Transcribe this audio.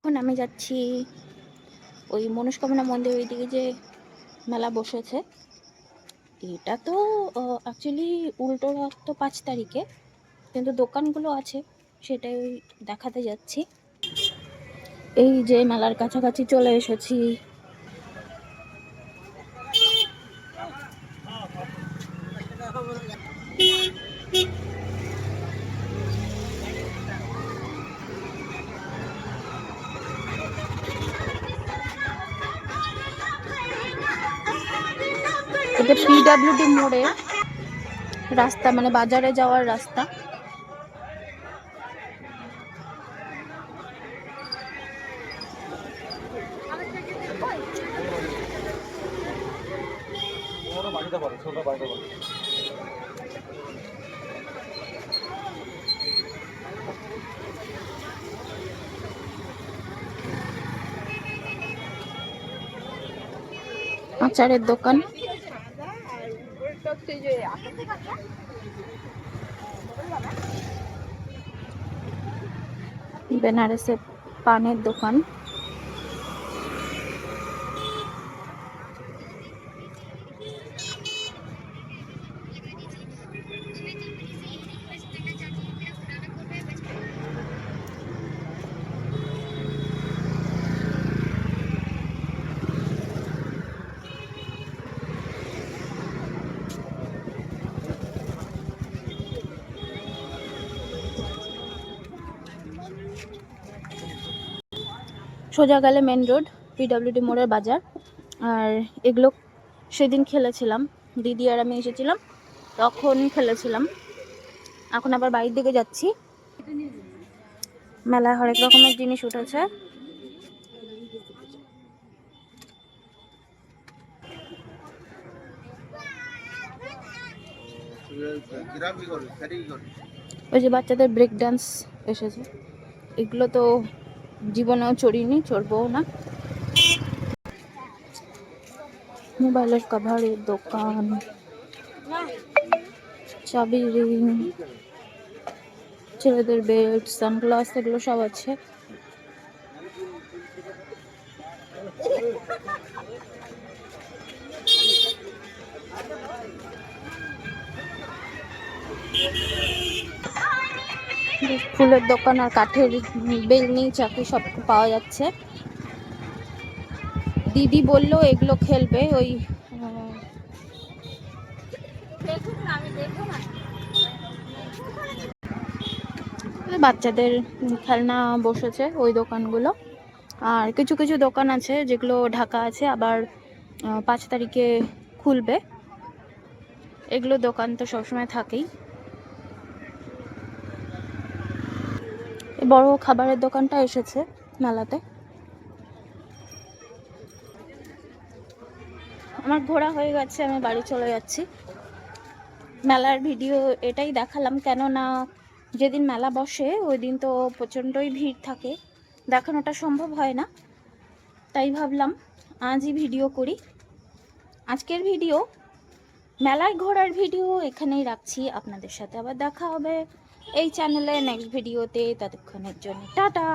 এখন আমি যাচ্ছি ওই মনস্কামনা মন্দির, ওইদিকে যে মেলা বসেছে। এটা তো অ্যাকচুয়ালি উল্টো রথ তো 5 তারিখে, কিন্তু দোকানগুলো আছে সেটাই দেখাতে যাচ্ছি। এই যে মেলার কাছাকাছি চলে এসেছি। এটা পিডব্লিউডি মোড়ে রাস্তা, মানে বাজারে যাওয়ার রাস্তা। আচারের দোকান, বেনারসের পানের দোকান। সোজা গেলে মেন রোড, পিডব্লিউডি মোড়ের বাজার। আর এগুলো সেদিন খেলেছিলাম, দিদি আর আমি এসেছিলাম তখন খেলেছিলাম। এখন আবার বাড়ির দিকে যাচ্ছি। মেলায় হরেক রকমের জিনিস উঠেছে। ওই যে বাচ্চাদের ব্রেক ডান্স এসেছে, এগুলো তো জীবনেও চড়িনি, চড়বও না। মোবাইলের কভারের দোকান, চাবি রিং, ছেলেদের বেল্ট, সানগ্লাস, এগুলো সব আছে। ফুলের দোকান আর কাঠের বেলনি, চাকি সব পাওয়া যাচ্ছে। দিদি বললো এগুলো খেলবে, ওই বাচ্চাদের খেলনা বসেছে ওই দোকানগুলো। আর কিছু কিছু দোকান আছে যেগুলো ঢাকা আছে, আবার 5 তারিখে খুলবে। এগুলো দোকান তো সবসময় থাকেই। বড় খাবারের দোকানটা এসেছে মেলাতে। আমার ঘোরা হয়ে গেছে, আমি বাড়ি চলে যাচ্ছি। মেলার ভিডিও এটাই দেখালাম, কেননা যেদিন মেলা বসে ওই দিন তো প্রচণ্ডই ভিড় থাকে, দেখানোটা সম্ভব হয় না। তাই ভাবলাম আজই ভিডিও করি। আজকের ভিডিও, মেলায় ঘোরার ভিডিও এখানেই রাখছি। আপনাদের সাথে আবার দেখা হবে এই চ্যানেলে নেক্সট ভিডিওতে। ততক্ষণের জন্য টাটা।